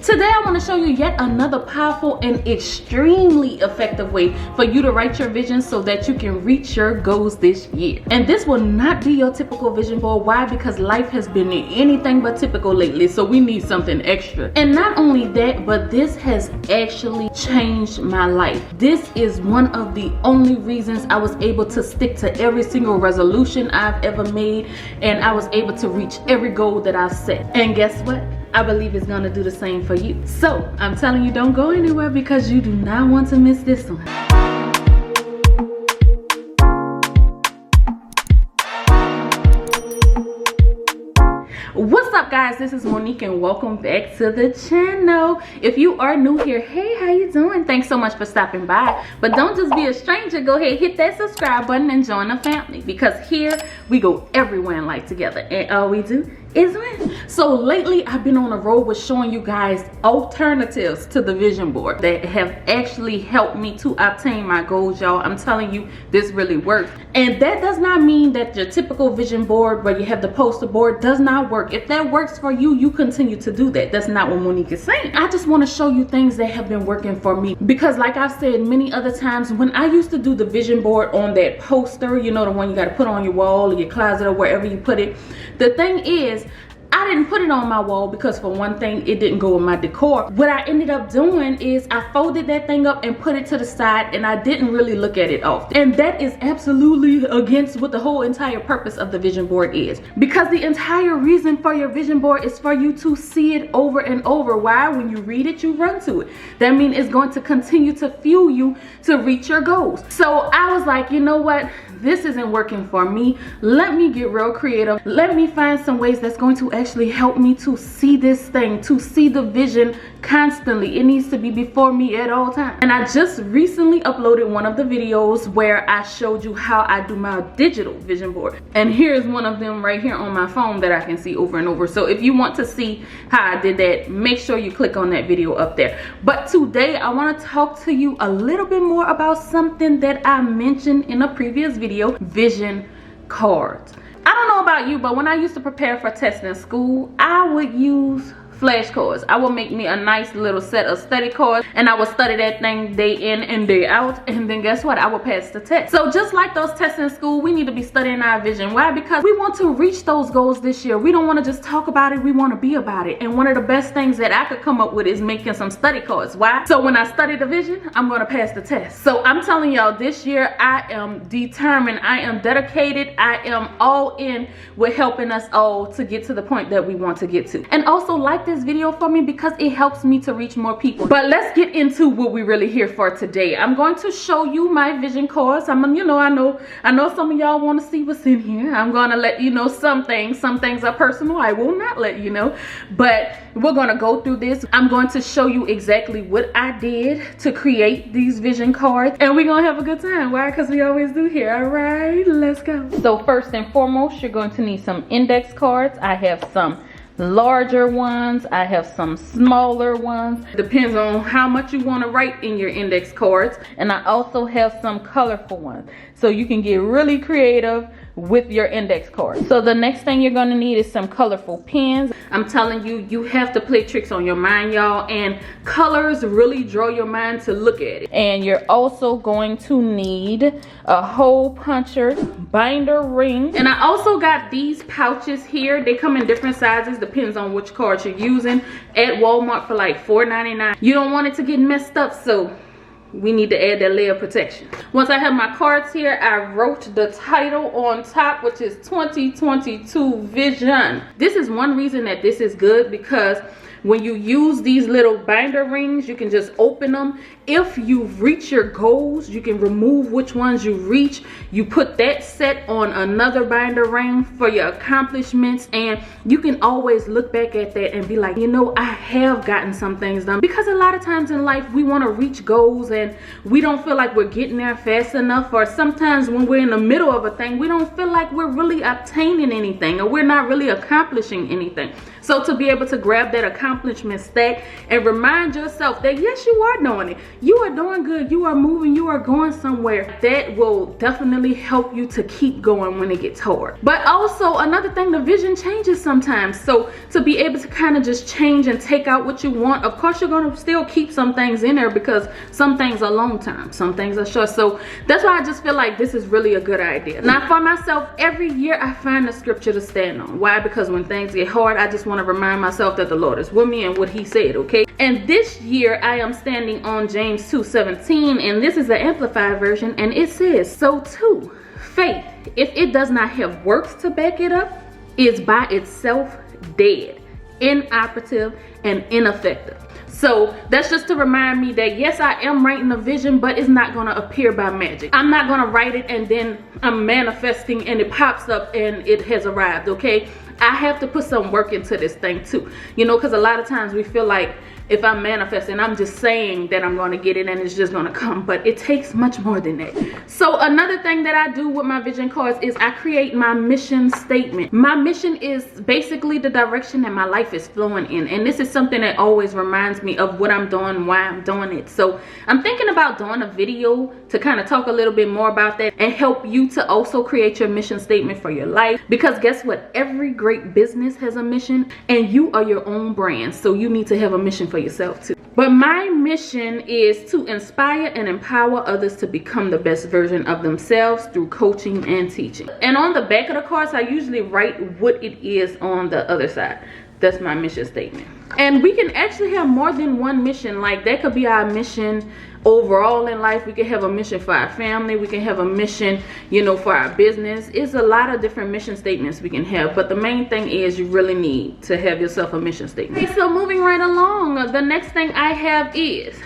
Today I want to show you yet another powerful and extremely effective way for you to write your vision so that you can reach your goals this year. And this will not be your typical vision board. Why? Because life has been anything but typical lately, so we need something extra. And not only that, but this has actually changed my life. This is one of the only reasons I was able to stick to every single resolution I've ever made, and I was able to reach every goal that I set. And guess what? I believe it's gonna do the same for you. So I'm telling you, don't go anywhere because you do not want to miss this one. What's up, guys? This is Monique and welcome back to the channel. If you are new here, hey, how you doing? Thanks so much for stopping by. But don't just be a stranger. Go ahead, hit that subscribe button and join the family, because here we go everywhere in life together, and all we do is win. So lately I've been on a road with showing you guys alternatives to the vision board that have actually helped me to obtain my goals, y'all. I'm telling you, this really works. And that does not mean that your typical vision board where you have the poster board does not work. If that works for you, you continue to do that. That's not what Monique is saying. I just want to show you things that have been working for me, because like I've said many other times, when I used to do the vision board on that poster, you know, the one you got to put on your wall or your closet or wherever you put it, the thing is, I didn't put it on my wall because, for one thing, it didn't go with my decor. What I ended up doing is I folded that thing up and put it to the side, and I didn't really look at it often. And that is absolutely against what the whole entire purpose of the vision board is. Because the entire reason for your vision board is for you to see it over and over. Why? When you read it, you run to it. That means it's going to continue to fuel you to reach your goals. So I was like, you know what? This isn't working for me. Let me get real creative. Let me find some ways that's going to actually help me to see this thing, to see the vision constantly. It needs to be before me at all times. And I just recently uploaded one of the videos where I showed you how I do my digital vision board. And here's one of them right here on my phone that I can see over and over. So if you want to see how I did that, make sure you click on that video up there. But today I want to talk to you a little bit more about something that I mentioned in a previous video: vision cards. I don't know about you, but when I used to prepare for tests in school, I would use flashcards. I would make me a nice little set of study cards, and I would study that thing day in and day out, and then guess what? I would pass the test. So just like those tests in school, we need to be studying our vision. Why? Because we want to reach those goals this year. We don't want to just talk about it, we want to be about it. And one of the best things that I could come up with is making some study cards. Why? So when I study the vision, I'm going to pass the test. So I'm telling y'all, this year I am determined, I am dedicated, I am all in with helping us all to get to the point that we want to get to. And also, like this video for me because it helps me to reach more people. But let's get into what we're really here for today. I'm going to show you my vision cards. I know some of y'all want to see what's in here. I'm going to let you know some things are personal. I will not let you know, but we're going to go through this. I'm going to show you exactly what I did to create these vision cards, and we're going to have a good time. Why? Because we always do here. All right, let's go. So first and foremost, you're going to need some index cards. I have some larger ones, I have some smaller ones, depends on how much you want to write in your index cards. And I also have some colorful ones, so you can get really creative with your index card. So the next thing you're going to need is some colorful pens. I'm telling you, you have to play tricks on your mind, y'all, and colors really draw your mind to look at it. And you're also going to need a hole puncher, binder ring, and I also got these pouches here. They come in different sizes, depends on which card you're using, at Walmart for like $4.99. You don't want it to get messed up, so we need to add that layer of protection. Once I have my cards here, I wrote the title on top, which is 2022 Vision. This is one reason that this is good, because when you use these little binder rings, you can just open them. If you reach your goals, you can remove which ones you reach. You put that set on another binder ring for your accomplishments, and you can always look back at that and be like, you know, I have gotten some things done. Because a lot of times in life, we want to reach goals and we don't feel like we're getting there fast enough, or sometimes when we're in the middle of a thing, we don't feel like we're really obtaining anything, or we're not really accomplishing anything. So to be able to grab that accomplishment accomplishment stack, and remind yourself that yes, you are doing it. You are doing good. You are moving. You are going somewhere. That will definitely help you to keep going when it gets hard. But also another thing, the vision changes sometimes. So to be able to kind of just change and take out what you want, of course you're going to still keep some things in there because some things are long term, some things are short. So that's why I just feel like this is really a good idea. Now for myself, every year I find a scripture to stand on. Why? Because when things get hard, I just want to remind myself that the Lord is with me and what he said, okay? And this year I am standing on James 2:17, and this is the Amplified version, and it says, so too, faith, if it does not have works to back it up, is by itself dead, inoperative, and ineffective. So that's just to remind me that yes, I am writing a vision, but it's not going to appear by magic. I'm not going to write it and then I'm manifesting and it pops up and it has arrived, okay? I have to put some work into this thing too, you know, because a lot of times we feel like if I'm manifesting, I'm just saying that I'm going to get it and it's just going to come, but it takes much more than that. So another thing that I do with my vision cards is I create my mission statement. My mission is basically the direction that my life is flowing in, and this is something that always reminds me of what I'm doing, why I'm doing it. So I'm thinking about doing a video to kind of talk a little bit more about that and help you to also create your mission statement for your life, because guess what, every great business has a mission and you are your own brand, so you need to have a mission for yourself too. But my mission is to inspire and empower others to become the best version of themselves through coaching and teaching. And on the back of the cards, I usually write what it is on the other side. That's my mission statement. And we can actually have more than one mission. Like that could be our mission overall in life. We can have a mission for our family. We can have a mission, you know, for our business. It's a lot of different mission statements we can have. But the main thing is you really need to have yourself a mission statement. Okay, so moving right along, the next thing I have is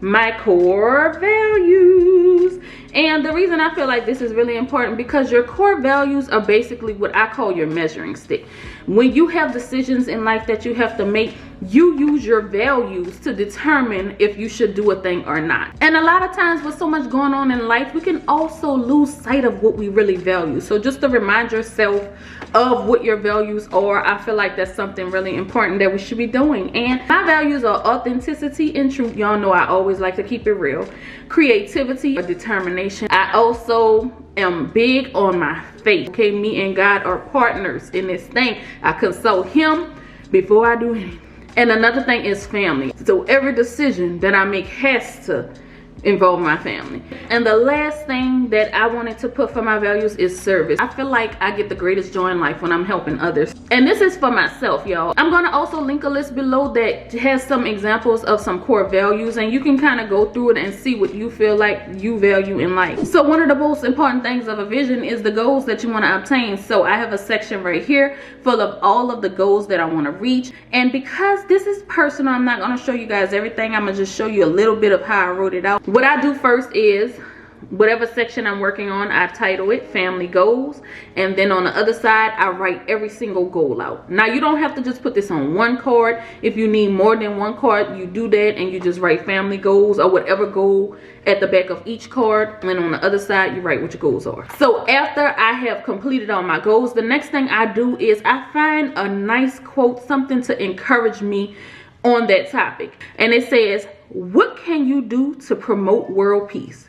my core values. And the reason I feel like this is really important, because your core values are basically what I call your measuring stick. When you have decisions in life that you have to make, you use your values to determine if you should do a thing or not. And a lot of times with so much going on in life, we can also lose sight of what we really value. So just to remind yourself of what your values are, I feel like that's something really important that we should be doing. And my values are authenticity and truth. Y'all know I always like to keep it real. Creativity or determination. I also am big on my faith. Okay, me and God are partners in this thing. I consult him before I do anything. And another thing is family. So every decision that I make has to involve my family. And the last thing that I wanted to put for my values is service. I feel like I get the greatest joy in life when I'm helping others. And this is for myself, y'all. I'm gonna also link a list below that has some examples of some core values, and you can kind of go through it and see what you feel like you value in life. So one of the most important things of a vision is the goals that you want to obtain. So I have a section right here full of all of the goals that I want to reach. And because this is personal, I'm not going to show you guys everything. I'm going to just show you a little bit of how I wrote it out. What I do first is whatever section I'm working on, I title it family goals, and then on the other side I write every single goal out. Now you don't have to just put this on one card. If you need more than one card, you do that and you just write family goals or whatever goal at the back of each card, and on the other side you write what your goals are. So after I have completed all my goals, the next thing I do is I find a nice quote, something to encourage me on that topic, and it says, what can you do to promote world peace?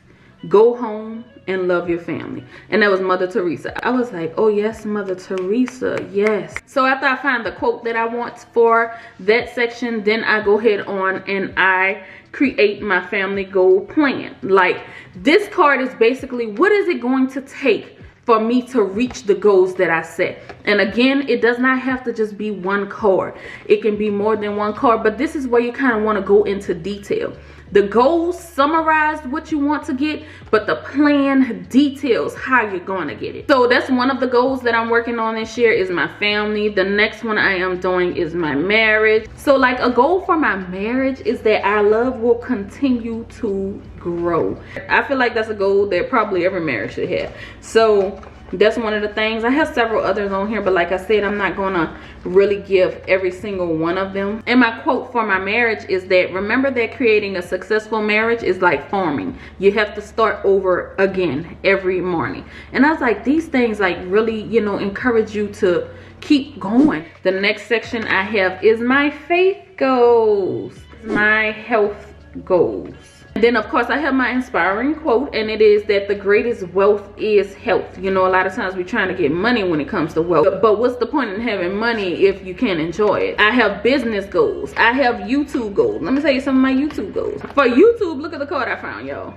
Go home and love your family. And that was Mother Teresa. I was like, oh yes, Mother Teresa, yes. So after I find the quote that I want for that section, then I go ahead on and I create my family goal plan. Like this card is basically, what is it going to take for me to reach the goals that I set? And again, it does not have to just be one card. It can be more than one card, but this is where you kind of want to go into detail. The goals summarize what you want to get, but the plan details how you're going to get it. So that's one of the goals that I'm working on this year is my family. The next one I am doing is my marriage. So like a goal for my marriage is that our love will continue to grow. I feel like that's a goal that probably every marriage should have. So That's one of the things. I have several others on here, but like I said, I'm not gonna really give every single one of them. And my quote for my marriage is that, remember that creating a successful marriage is like farming. You have to start over again every morning. And I was like, these things like really, you know, encourage you to keep going. The next section I have is my faith goals, my health goals. And then of course I have my inspiring quote, and it is that the greatest wealth is health. You know, a lot of times we're trying to get money when it comes to wealth, but what's the point in having money if you can't enjoy it? I have business goals. I have YouTube goals. Let me tell you some of my YouTube goals. For YouTube, look at the card I found, y'all.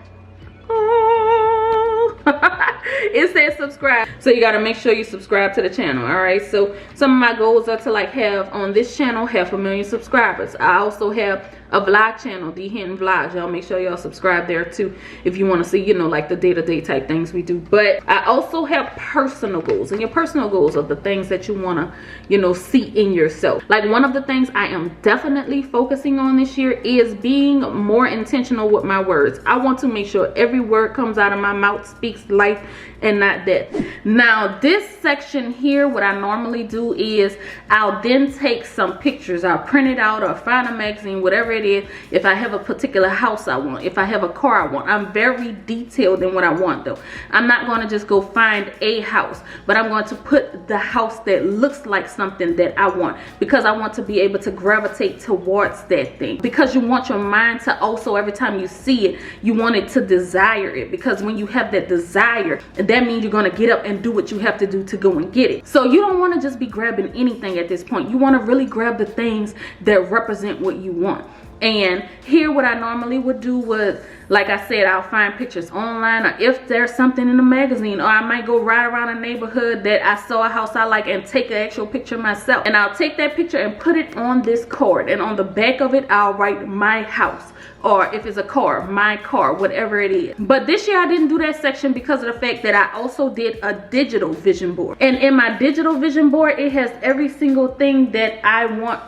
It says subscribe, so you got to make sure you subscribe to the channel. All right, so some of my goals are to like have on this channel 500,000 subscribers. I also have a vlog channel, the Hinton Vlogs. Y'all make sure y'all subscribe there too if you want to see, you know, like the day-to-day type things we do. But I also have personal goals, and your personal goals are the things that you want to, you know, see in yourself. Like one of the things I am definitely focusing on this year is being more intentional with my words. I want to make sure every word comes out of my mouth speaks life and not death. Now this section here, what I normally do is I'll then take some pictures. I'll print it out or find a magazine, whatever it is. If I have a particular house I want, if I have a car I want, I'm very detailed in what I want though. I'm not going to just go find a house, but I'm going to put the house that looks like something that I want, because I want to be able to gravitate towards that thing. Because you want your mind to also, every time you see it, you want it to desire it, because when you have that desire, that means you're going to get up and do what you have to do to go and get it. So you don't want to just be grabbing anything at this point. You want to really grab the things that represent what you want. And here what I normally would do was, like I said, I'll find pictures online, or if there's something in the magazine, or I might go ride around a neighborhood that I saw a house I like and take an actual picture myself, and I'll take that picture and put it on this card, and on the back of it I'll write my house, or if it's a car, my car, whatever it is. But this year I didn't do that section because of the fact that I also did a digital vision board, and in my digital vision board it has every single thing that I want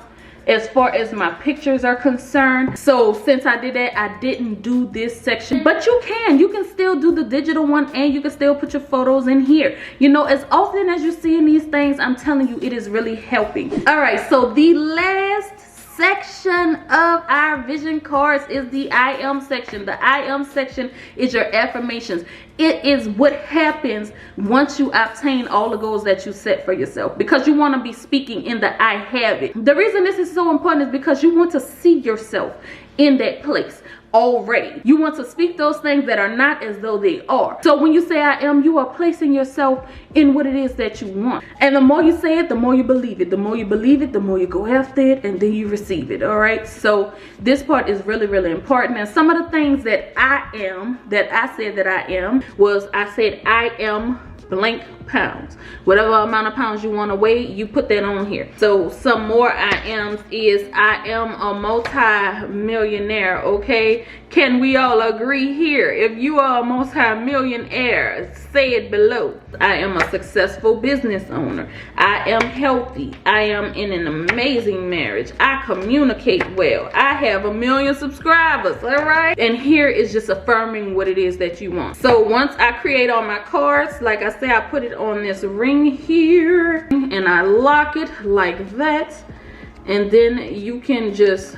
as far as my pictures are concerned. So since I did that, I didn't do this section, but you can still do the digital one, and you can still put your photos in here. You know, as often as you see in these things, I'm telling you, it is really helping. All right, so the last section of our vision cards is the I am section. The I am section is your affirmations. It is what happens once you obtain all the goals that you set for yourself, because you want to be speaking in the I have it. The reason this is so important is because you want to see yourself in that place already. You want to speak those things that are not as though they are. So when you say I am, you are placing yourself in what it is that you want. And the more you say it, the more you believe it. The more you believe it, the more you go after it, and then you receive it. All right, so this part is really, really important. And some of the things that I am, that I said that I am, was I said I am blank pounds. Whatever amount of pounds you want to weigh, you put that on here. So some more I ams is I am a multi-millionaire. Okay, can we all agree here? If you are a multi-millionaire, say it below. I am a successful business owner. I am healthy. I am in an amazing marriage. I communicate well. I have 1 million subscribers. All right, and here is just affirming what it is that you want. So once I create all my cards, like I say, I put it on this ring here, and I lock it like that, and then you can just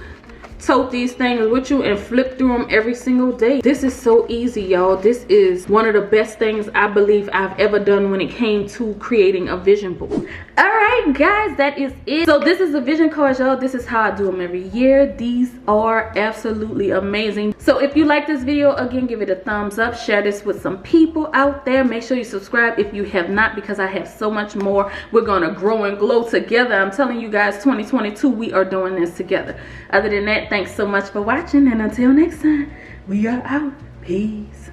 tote these things with you and flip through them every single day. This is so easy, y'all. This is one of the best things I believe I've ever done when it came to creating a vision board. All right, guys, that is it. So this is the vision cards, y'all. This is how I do them every year. These are absolutely amazing. So if you like this video, again, give it a thumbs up. Share this with some people out there. Make sure you subscribe if you have not, because I have so much more. We're gonna grow and glow together. I'm telling you guys, 2022, we are doing this together. Other than that, thanks so much for watching, and until next time, we are out. Peace.